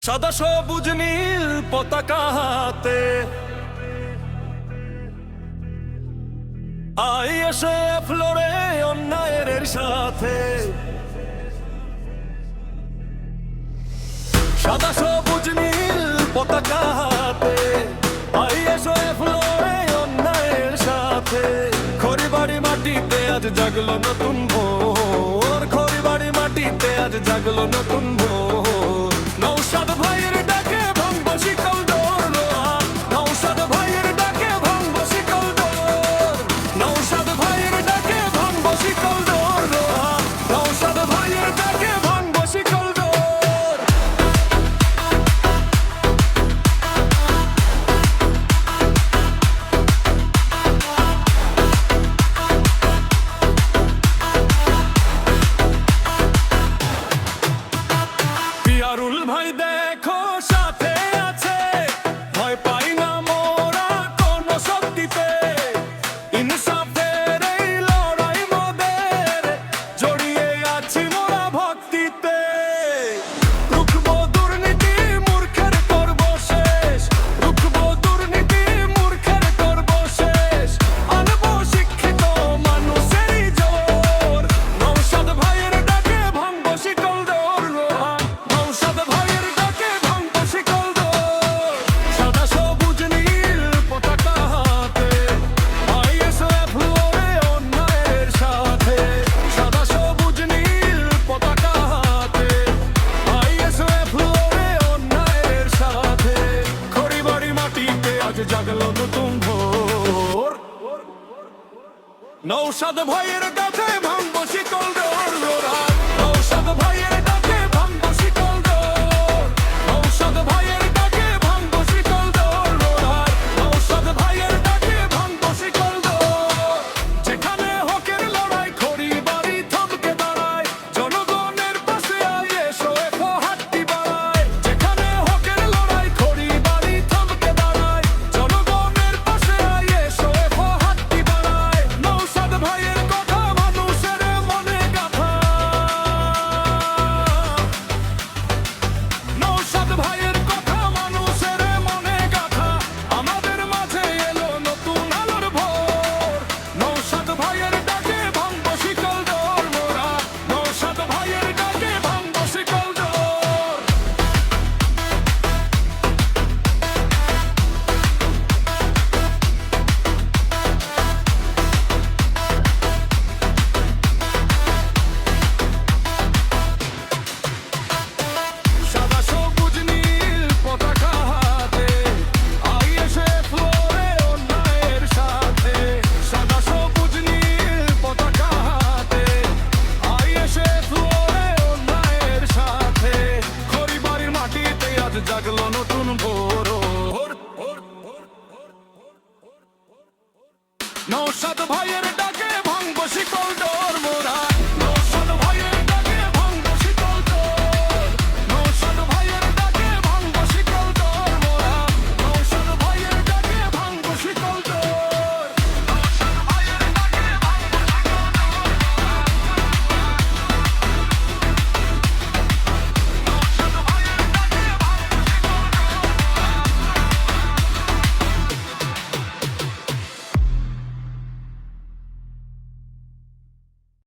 সাদা সবুজ নীল পতাকা হাতে আই এসে ফ্লোরে অন্যায়ের সাথে। সাদা সবুজ নীল পতাকা হাতে আই এসে ফ্লোরে অন্যায়ের সাথে। খড়িবাড়ি মাটিতে আজ জাগলো নতুন ভোর, খড়িবাড়ি মাটিতে আজ জাগলো নতুন ভোর। নৌশাদ ভাইয়ের ডাকে ভাঙবো শিকল ডোর, নৌশাদ ভাইয়ের ডাকে ভাঙবো শিকল ডোর, নৌশাদ ভাইয়ের ডাকে ভাঙবো শিকল ডোর, নৌশাদ ভাইয়ের ডাকে ভাঙবো শিকল ডোর। পিয়ারুল ভাই দেখো সাথে আছে, ভয় পাই না মোরা কোনো শক্তিতে। ইনসাফের এই লড়াই মোদের, জড়িয়ে আছি মোরা ভক্তিতে। রুখবো দুর্নীতি মূর্খের করবো শেষ, রুখবো দুর্নীতি মূর্খের করবো শেষ। আনবো শিক্ষিত মানুষেরই জোর, নৌশাদ ভাইয়ের ডাকে ভাঙবো শিকল ডোর, নৌশাদ ভাইয়ের ডাকে ভাঙবো শিকল ডোর। সাদা সবুজ নীল পতাকা হাতে আইএসএফ লড়ে অন্যায়ের সাথে। সাদা সবুজ নীল পতাকা হাতে আইএসএফ লড়ে অন্যায়ের সাথে। খড়িবাড়ি মাটিতে আজ জাগলো নতুন ভোর, নৌশাদ ভাইয়ের ডাকে ভাঙবো শিকল ডোর।